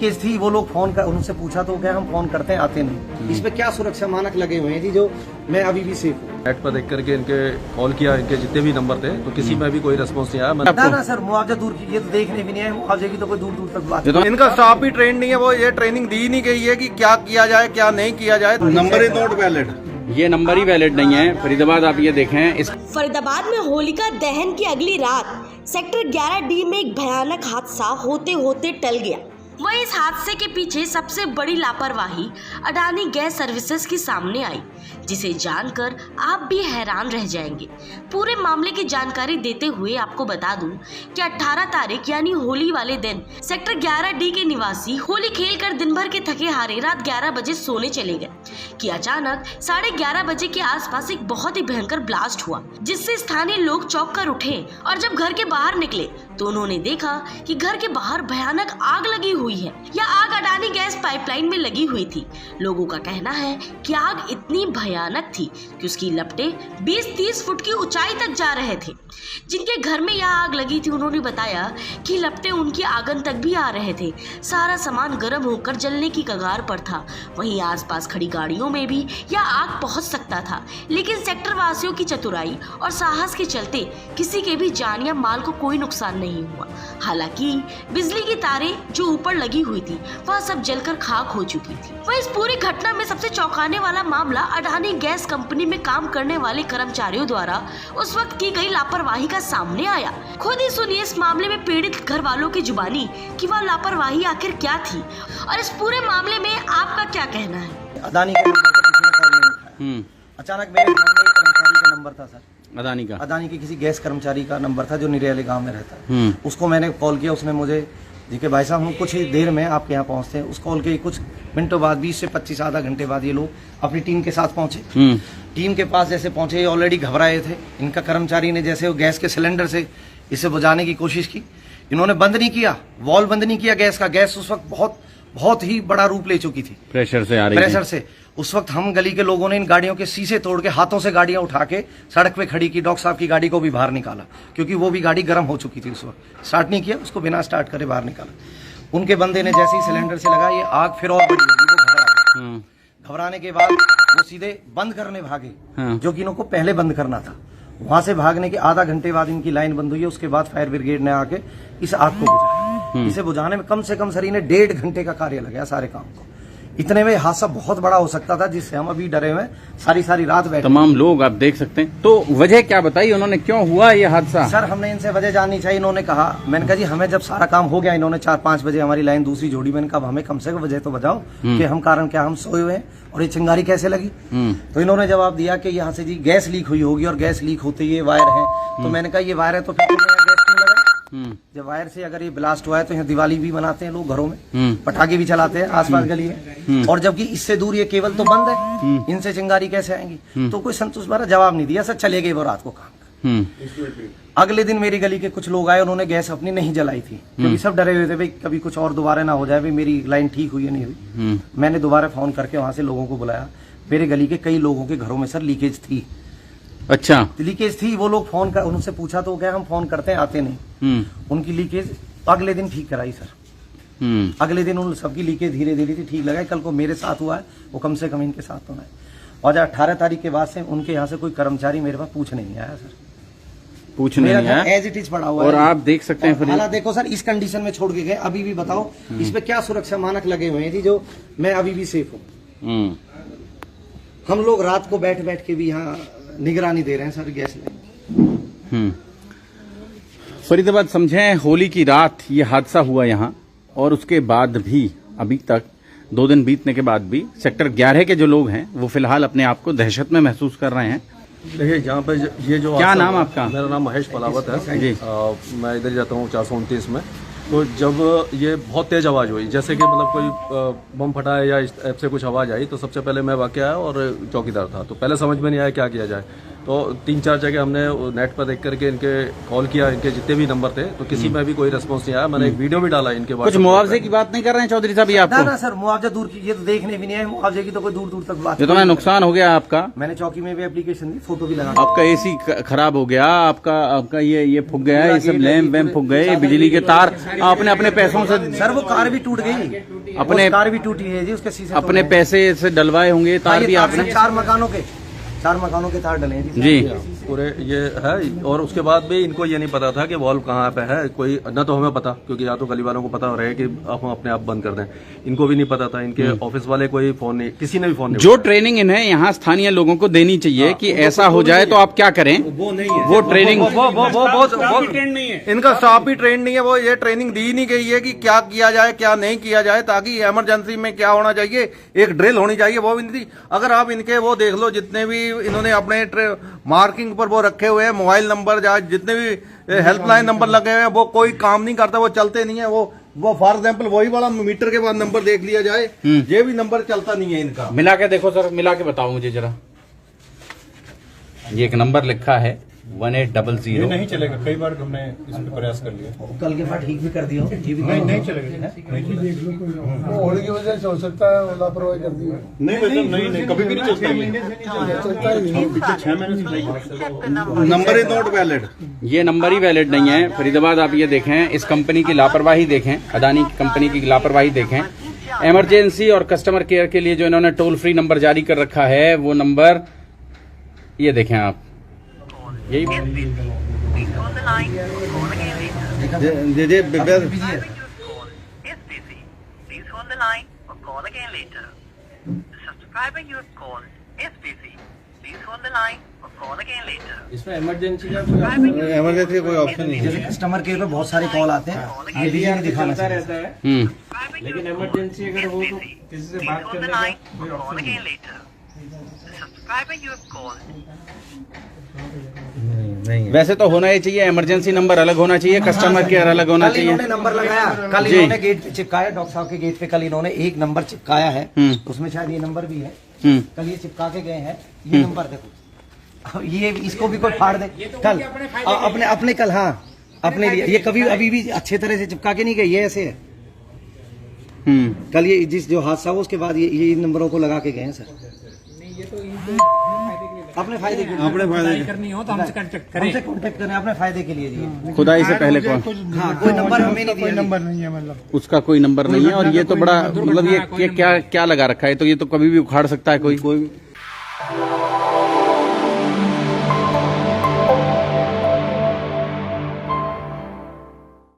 Leakage थी, वो लोग फोन कर, उनसे पूछा तो क्या हम फोन करते हैं आते नहीं। इस पे क्या सुरक्षा मानक लगे हुए हैं जी, जो मैं अभी भी सेफ हूँ। नेट पर देख करके इनके कॉल किया, इनके जितने भी नंबर थे तो किसी में भी कोई रिस्पॉन्स नहीं आया। ना सर, मुआवजा दूर की, ये तो देखने भी नहीं है, मुआवजे की तो कोई दूर दूर तक बात तो इनका स्टाफ भी ट्रेन नहीं है, वो ये ट्रेनिंग दी नहीं गई है कि क्या किया जाए क्या नहीं किया जाए। नंबर इज नॉट वैलिड, ये नंबर ही वैलिड नहीं है। फरीदाबाद आप ये देखें, इस फरीदाबाद में होलिका दहन की अगली रात सेक्टर 11D में एक भयानक हादसा होते होते टल गया। वहीं इस हादसे के पीछे सबसे बड़ी लापरवाही अडानी गैस सर्विसेज की सामने आई, जिसे जानकर आप भी हैरान रह जाएंगे। पूरे मामले की जानकारी देते हुए आपको बता दूं कि 18 तारीख यानी होली वाले दिन सेक्टर 11D के निवासी होली खेलकर दिन भर के थके हारे रात 11 बजे सोने चले गए कि अचानक 11:30 बजे के आसपास एक बहुत ही भयंकर ब्लास्ट हुआ, जिससे स्थानीय लोग चौंक कर उठे और जब घर के बाहर निकले तो उन्होंने देखा कि घर के बाहर भयानक आग लगी हुई है। यह आग अडानी गैस पाइपलाइन में लगी हुई थी। लोगों का कहना है कि आग इतनी भयानक थी कि उसकी लपटें 20-30 फुट की ऊंचाई तक जा रहे थे। जिनके घर में यह आग लगी थी उन्होंने बताया कि लपटें उनकी आंगन तक भी आ रहे थे। सारा सामान गर्म होकर जलने की कगार पर था। वहीं आसपास खड़ी गाड़ियों में भी यह आग पहुंच सकता था, लेकिन सेक्टर वासियों की चतुराई और साहस के चलते किसी के भी जान या माल को कोई नुकसान नहीं हुआ। हालांकि बिजली की तारें जो ऊपर लगी हुई थी वह सब जलकर खाक हो चुकी थी। वह इस पूरी घटना में सबसे चौंकाने वाला मामला अडानी गैस कंपनी में काम करने वाले कर्मचारियों द्वारा उस वक्त की गई लापरवाही का सामने आया। खुद ही सुनिए इस मामले में पीड़ित घर वालों की जुबानी कि वह लापरवाही आखिर क्या थी और इस पूरे मामले में आपका क्या कहना है। अडानी के नंबर पर किसी ने कॉल नहीं उठाया। अचानक मेरे फोन में एक कर्मचारी का नंबर था सर, अडानी के किसी गैस कर्मचारी का नंबर था जो निरेले गांव में रहता है। उसको मैंने कॉल किया, उसने मुझे जी के भाई साहब हम कुछ ही देर में आपके यहाँ पहुँचते हैं। उस कॉल के कुछ मिनटों बाद 20 से 25 आधा घंटे बाद ये लोग अपनी टीम के साथ पहुंचे। टीम के पास जैसे पहुंचे ये ऑलरेडी घबराए थे। इनका कर्मचारी ने जैसे वो गैस के सिलेंडर से इसे बुझाने की कोशिश की, इन्होंने बंद नहीं किया, वॉल्व बंद नहीं किया गैस का। गैस उस वक्त बहुत ही बड़ा रूप ले चुकी थी, प्रेशर से आ रही थी। प्रेशर से उस वक्त हम गली के लोगों ने इन गाड़ियों के शीशे तोड़ के हाथों से गाड़ियां उठा के सड़क पे खड़ी की। डॉक्टर साहब की गाड़ी को भी बाहर निकाला क्योंकि वो भी गाड़ी गर्म हो चुकी थी उस वक्त। स्टार्ट नहीं किया, उसको बिना स्टार्ट करे बाहर निकाला। उनके बंदे ने जैसे ही सिलेंडर से लगा ये आग फिर और बड़ी होगी, वो घबरा गए। घबराने के बाद वो सीधे बंद करने भागे, जो कि इनको पहले बंद करना था। वहां से भागने के आधा घंटे बाद इनकी लाइन बंद हुई है। उसके बाद फायर ब्रिगेड ने आके इस आग को बुझाया। इसे बुझाने में कम से कम सर इन्हें 1.5 घंटे का कार्य लगा सारे काम को। इतने में हादसा बहुत बड़ा हो सकता था, जिससे हम अभी डरे हुए सारी रात बैठे। तमाम लोग आप देख सकते हैं। तो वजह क्या बताई उन्होंने, क्यों हुआ ये हादसा? सर हमने इनसे वजह जाननी चाहिए। इन्होंने कहा, मैंने कहा जी हमें जब सारा काम हो गया, इन्होंने 4-5 बजे हमारी लाइन दूसरी जोड़ी। मैंने कहा हमें कम से कम वजह तो बताओ कि हम कारण क्या, हम सोए हुए हैं और ये चिंगारी कैसे लगी। तो इन्होंने जवाब दिया कि यहाँ से जी गैस लीक हुई होगी और गैस लीक होते ये वायर है। तो मैंने कहा ये वायर है तो फिर गैस क्यों लगा? जब वायर से अगर ये ब्लास्ट हुआ है तो यहाँ दिवाली भी मनाते हैं लोग, घरों में पटाखे भी चलाते हैं आसपास गली में, और जबकि इससे दूर ये केबल तो बंद है, इनसे चिंगारी कैसे आएंगी? तो कोई संतोष भरा जवाब नहीं दिया सर, चले गए वो रात को काम। अगले दिन मेरी गली के कुछ लोग आए, उन्होंने गैस अपनी नहीं जलाई थी क्योंकि सब डरे हुए थे भाई कभी कुछ और दोबारा ना हो जाए, भाई मेरी लाइन ठीक हुई है नहीं हुई। मैंने दोबारा फोन करके वहां से लोगों को बुलाया। मेरे गली के कई लोगों के घरों में सर लीकेज थी। अच्छा, लीकेज थी। वो लोग फोन कर, उनसे पूछा तो क्या हम फोन करते हैं आते नहीं। उनकी लीकेज अगले दिन ठीक कराई सर। अगले दिन उन सबकी लीकेज धीरे धीरे ठीक लगाई। कल को मेरे साथ हुआ है, वो कम से कम इनके साथ होना है। और 18 तारीख के बाद से उनके यहाँ से कोई कर्मचारी मेरे पास पूछने नहीं आया सर, पूछने नहीं आया, एज इट इज पड़ा हुआ है। और आप देख सकते हैं हालात देखो सर, इस कंडीशन में छोड़ के गए। अभी भी बताओ इस पे क्या सुरक्षा मानक लगे हुए हैं जी, जो मैं अभी भी सेफ हूँ। हम लोग रात को बैठ के भी यहाँ निगरानी दे रहे हैं सर गैस लाइन। फरीदाबाद समझें, होली की रात ये हादसा हुआ यहाँ, और उसके बाद भी अभी तक 2 दिन बीतने के बाद भी सेक्टर 11 के जो लोग हैं वो फिलहाल अपने आप को दहशत में महसूस कर रहे हैं। देखिए यहाँ पे ये जो क्या नाम आपका? मेरा नाम महेश पलावत है जी। मैं इधर जाता हूँ 429 में। तो जब ये बहुत तेज आवाज़ हुई, जैसे कि मतलब कोई बम फटा है या इस टाइप से कुछ आवाज़ आई, तो सबसे पहले मैं वाक़ आया और चौकीदार था। तो पहले समझ में नहीं आया क्या किया जाए। तो 3-4 जगह हमने नेट पर देख करके इनके कॉल किया, इनके जितने भी नंबर थे, तो किसी में भी कोई रिस्पॉन्स नहीं आया। मैंने एक वीडियो भी डाला इनके बाद। कुछ मुआवजे की बात नहीं कर रहे हैं चौधरी साहब? आपको ना सर, मुआवजा दूर की, ये तो देखने भी नहीं है, मुआवजे की तो कोई दूर दूर तक बात। ये तो मैं नुकसान हो गया आपका। मैंने चौकी में भी एप्लीकेशन दी, फोटो भी लगा। आपका एसी खराब हो गया, आपका ये फूक गया, ये सब लैंप वैम्प फूक गए, बिजली के तार आपने अपने पैसों से। सर वो कार भी टूट गई। अपने कार भी टूटी है जी, उसके शीशे अपने पैसे से डलवाए होंगे तार भी आपने? 4 मकानों के तार डले हैं जी। पूरे ये है। और उसके बाद भी इनको ये नहीं पता था कि वॉल्व कहाँ पे है, कोई ना तो हमें पता, क्योंकि या तो गली वालों को पता रहे कि हम अपने आप बंद कर दें, इनको भी नहीं पता था, इनके ऑफिस वाले कोई फोन नहीं, किसी ने भी फोन नहीं जो ट्रेनिंग इन्हें यहाँ स्थानीय लोगों को देनी चाहिए कि ऐसा हो जाए तो आप क्या करें, वो नहीं है, वो ट्रेनिंग वो ट्रेंड नहीं है, इनका स्टाफ भी ट्रेंड नहीं है। वो ये ट्रेनिंग दी नहीं गई है कि क्या किया जाए क्या नहीं किया जाए, ताकि इमरजेंसी में क्या होना चाहिए, एक ड्रिल होनी चाहिए, वो भी नहीं थी। अगर आप इनके वो देख लो, जितने भी इन्होंने अपने मार्किंग पर वो रखे हुए हैं मोबाइल नंबर, या जितने भी हेल्पलाइन नंबर लगे हुए हैं, वो कोई काम नहीं करता, वो चलते नहीं है। वो फॉर एग्जाम्पल वही वाला मीटर के बाद नंबर देख लिया जाए, ये भी नंबर चलता नहीं है इनका। मिला के देखो सर, मिला के बताओ मुझे जरा। ये एक नंबर लिखा है 1800। ये नहीं चलेगा, कई बार हमने इस पे प्रयास कर लिया, कल के बाद ठीक भी कर दिया, ये भी नहीं चलेगा। वो होने की वजह से हो सकता है, वो लापरवाही कर दी है। नहीं कभी भी नहीं चलता पिछले 6 महीने से नंबर इज नॉट वैलिड। ये नंबर ही वैलिड नहीं है। फरीदाबाद आप ये देखें, इस कंपनी की लापरवाही देखें, अदानी कंपनी की लापरवाही देखें। इमरजेंसी और कस्टमर केयर के लिए जो इन्होंने टोल फ्री नंबर जारी कर रखा है, वो नंबर ये देखें आप, यही इसमें इमरजेंसी का कोई ऑप्शन नहीं जैसे कस्टमर केयर पे बहुत सारे कॉल आते हैं, ये भी नहीं दिखाना चाहिए। रहता है, लेकिन इमरजेंसी अगर हो तो किसी से बात करने का कोई ऑप्शन नहीं। वैसे तो होना ही चाहिए, इमरजेंसी नंबर अलग होना चाहिए, कस्टमर केयर अलग होना कल चाहिए। इन्होंने नंबर लगाया, कल जी। इन्होंने गेट पे चिपकाया, डॉक्टर साहब के गेट पे कल इन्होंने एक नंबर चिपकाया है, उसमें शायद ये नंबर भी है, कल ये चिपका के गए हैं, ये नंबर देखो। अब ये इसको भी कोई फाड़ दे कल अपने कल, हाँ अपने लिए, ये कभी अभी भी अच्छे तरह से चिपका के नहीं गए, ये ऐसे है। कल ये जिस जो हादसा हुआ उसके बाद ये इन नंबरों को लगा के गए हैं सर। अपने फायदे के लिए करनी हो तो हमसे कांटेक्ट करें, अपने फायदे के लिए जी। खुदाई से पहले कौन, हाँ कोई नंबर हमें नहीं दिया, नंबर नहीं है, मतलब उसका कोई नंबर नहीं है। और ये तो बड़ा मतलब ये क्या लगा रखा है, तो ये तो कभी भी उखाड़ सकता है कोई।